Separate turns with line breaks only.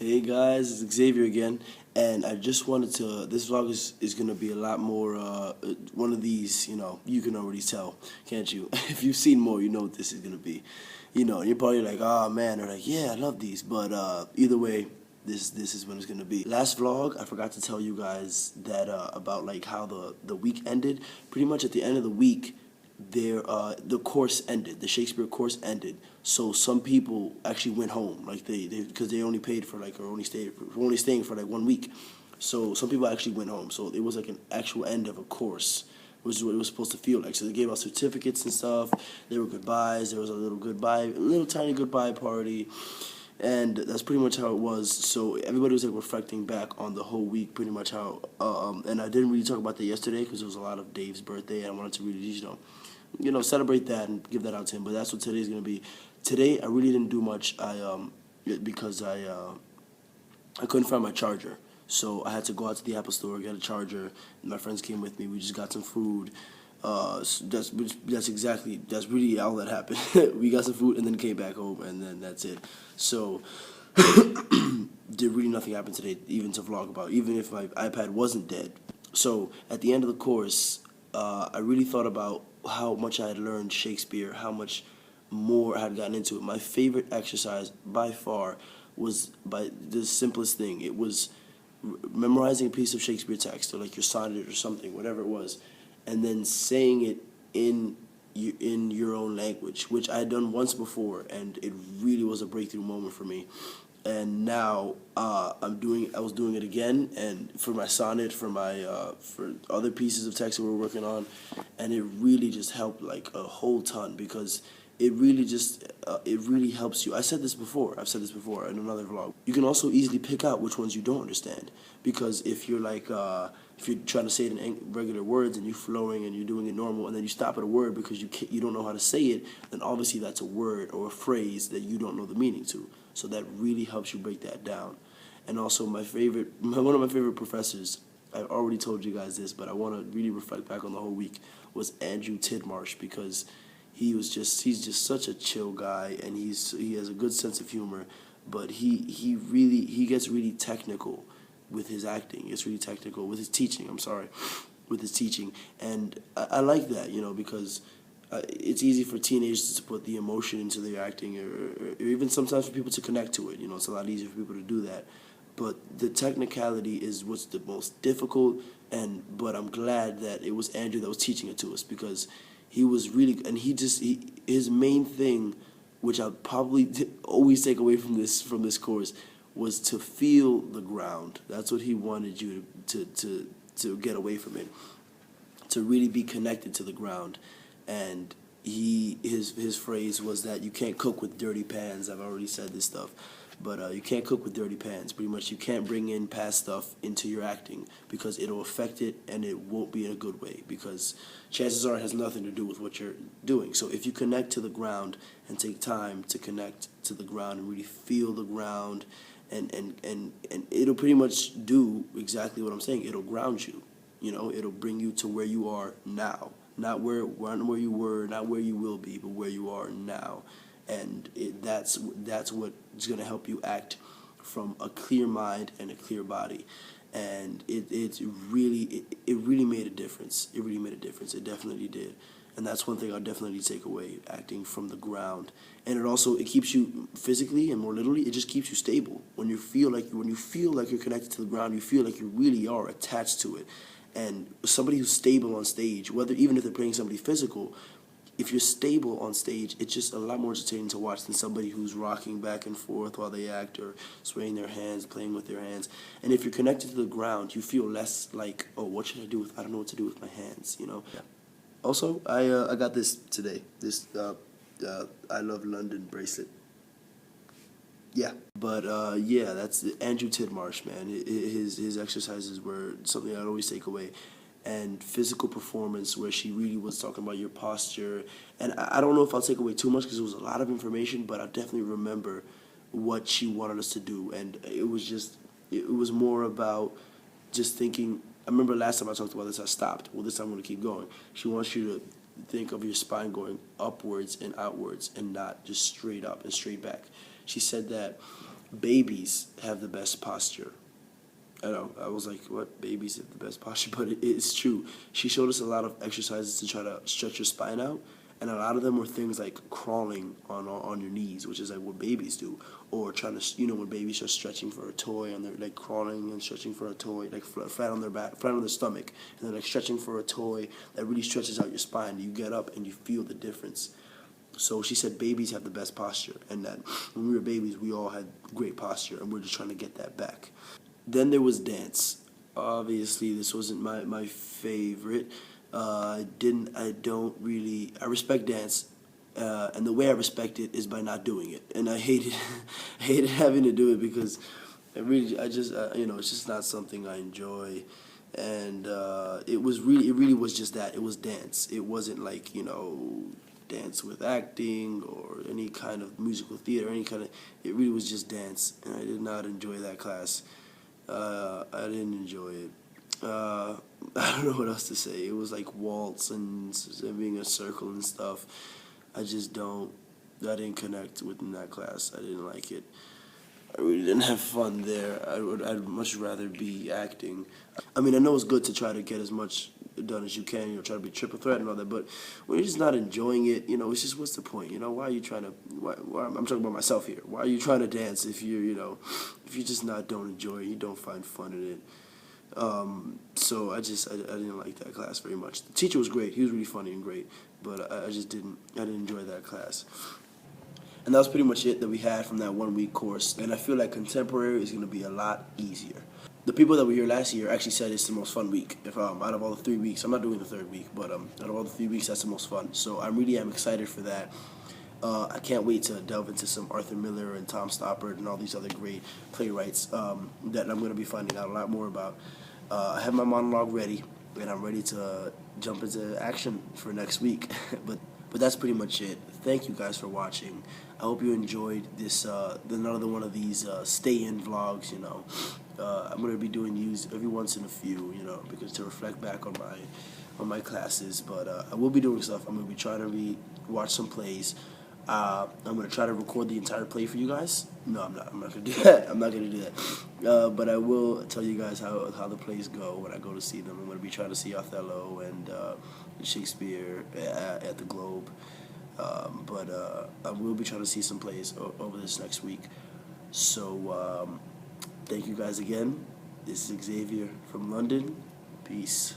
Hey guys, it's Xavier again, and I just wanted to. This vlog is gonna be a lot more. One of these, you can already tell, can't you? If you've seen more, you know what this is gonna be. You're probably like, oh man, or like, yeah, I love these. But either way, this is what it's gonna be. Last vlog, I forgot to tell you guys that about like how the week ended. Pretty much at the end of the week, the course ended. The Shakespeare course ended. So some people actually went home, like they because they only paid for like or only staying for like 1 week. So some people actually went home. So it was like an actual end of a course, which is what it was supposed to feel like. So they gave out certificates and stuff. There were goodbyes. There was a little tiny goodbye party, and that's pretty much how it was. So everybody was like reflecting back on the whole week, pretty much how. And I didn't really talk about that yesterday because it was a lot of Dave's birthday, and I wanted to really, celebrate that and give that out to him. But that's what today's gonna be. Today I really didn't do much. Because I couldn't find my charger, so I had to go out to the Apple store, get a charger, and my friends came with me. We just got some food. So that's really all that happened. We got some food and then came back home, and then that's it. So did really nothing happen today, even to vlog about, even if my iPad wasn't dead. So at the end of the course, I really thought about how much I had learned Shakespeare, how much more I had gotten into it. My favorite exercise by far was by the simplest thing. It was memorizing a piece of Shakespeare text, or like your sonnet or something, whatever it was, and then saying it in your own language, which I had done once before, and it really was a breakthrough moment for me. And now I was doing it again, and for my sonnet, for other pieces of text that we were working on, and it really just helped like a whole ton because it really helps you. I've said this before in another vlog. You can also easily pick out which ones you don't understand, because if you're if you're trying to say it in regular words and you're flowing and you're doing it normal, and then you stop at a word because you don't know how to say it, then obviously that's a word or a phrase that you don't know the meaning to. So that really helps you break that down. And also one of my favorite professors, I've already told you guys this, but I want to really reflect back on the whole week, was Andrew Tidmarsh, because he's just such a chill guy, and he has a good sense of humor, but he gets really technical with his acting. It's really technical with his teaching. I'm sorry, with his teaching, and I like that, because it's easy for teenagers to put the emotion into their acting, or even sometimes for people to connect to it. It's a lot easier for people to do that. But the technicality is what's the most difficult, but I'm glad that it was Andrew that was teaching it to us, because he was really, and his main thing, which I'll probably always take away from this course, was to feel the ground. That's what he wanted you to get away from it, to really be connected to the ground. And his phrase was that you can't cook with dirty pans. I've already said this stuff. But you can't cook with dirty pans. Pretty much, you can't bring in past stuff into your acting, because it'll affect it, and it won't be in a good way, because chances are it has nothing to do with what you're doing. So if you connect to the ground and take time to connect to the ground and really feel the ground, and it'll pretty much do exactly what I'm saying. It'll ground you. It'll bring you to where you are now. Not where you were, not where you will be, but where you are now. And that's what's going to help you act from a clear mind and a clear body. And it really made a difference. It really made a difference. It definitely did. And that's one thing I'll definitely take away, acting from the ground. And it keeps you physically and more literally, it just keeps you stable. When you feel like you're connected to the ground, you feel like you really are attached to it. And somebody who's stable on stage, even if they're playing somebody physical, if you're stable on stage, it's just a lot more entertaining to watch than somebody who's rocking back and forth while they act, or swaying their hands, playing with their hands. And if you're connected to the ground, you feel less like, oh, what should I do I don't know what to do with my hands, Yeah. Also, I got this today, this I Love London bracelet. Yeah, but yeah, that's Andrew Tidmarsh, man. His exercises were something I'd always take away, and physical performance, where she really was talking about your posture. And I don't know if I'll take away too much because it was a lot of information, but I definitely remember what she wanted us to do, and it was more about just thinking. I remember last time I talked about this, I stopped. Well, this time I'm going to keep going. She wants you to think of your spine going upwards and outwards, and not just straight up and straight back. She said that babies have the best posture. I know. I was like, what? Babies have the best posture? But it's true. She showed us a lot of exercises to try to stretch your spine out. And a lot of them were things like crawling on your knees, which is like what babies do. Or trying to, when babies are stretching for a toy and they're like crawling and stretching for a toy, like flat on their back, flat on their stomach. And they're like stretching for a toy that really stretches out your spine. You get up and you feel the difference. So she said babies have the best posture, and that when we were babies, we all had great posture, and we're just trying to get that back. Then there was dance. Obviously, this wasn't my favorite. I respect dance, and the way I respect it is by not doing it. And I hated, hated having to do it because it's just not something I enjoy. And it really was just that. It was dance. It wasn't like, dance with acting or any kind of musical theater, it really was just dance. And I did not enjoy that class. I didn't enjoy it. I don't know what else to say. It was like waltz and being a circle and stuff. I didn't connect within that class. I didn't like it. I really didn't have fun there. I'd much rather be acting. I mean, I know it's good to try to get as much done as you can, try to be triple threat and all that, but when you're just not enjoying it, it's just, what's the point? Why are you trying to, I'm talking about myself here. Why are you trying to dance if if you just don't enjoy it, you don't find fun in it? So I didn't like that class very much. The teacher was great. He was really funny and great, but I didn't enjoy that class. And that was pretty much it that we had from that 1 week course. And I feel like contemporary is going to be a lot easier. The people that were here last year actually said it's the most fun week. If out of all the 3 weeks, I'm not doing the third week, but out of all the 3 weeks, that's the most fun. So I really am excited for that. I can't wait to delve into some Arthur Miller and Tom Stoppard and all these other great playwrights that I'm going to be finding out a lot more about. I have my monologue ready, and I'm ready to jump into action for next week. But that's pretty much it. Thank you guys for watching. I hope you enjoyed this another one of these stay-in vlogs. I'm gonna be doing these every once in a few, because to reflect back on my classes. But I will be doing stuff. I'm gonna be trying to watch some plays. I'm gonna try to record the entire play for you guys. No, I'm not. I'm not gonna do that. I'm not gonna do that. But I will tell you guys how the plays go when I go to see them. I'm gonna be trying to see Othello and Shakespeare at the Globe. But I will be trying to see some plays over this next week. So thank you guys again. This is Xavier from London. Peace.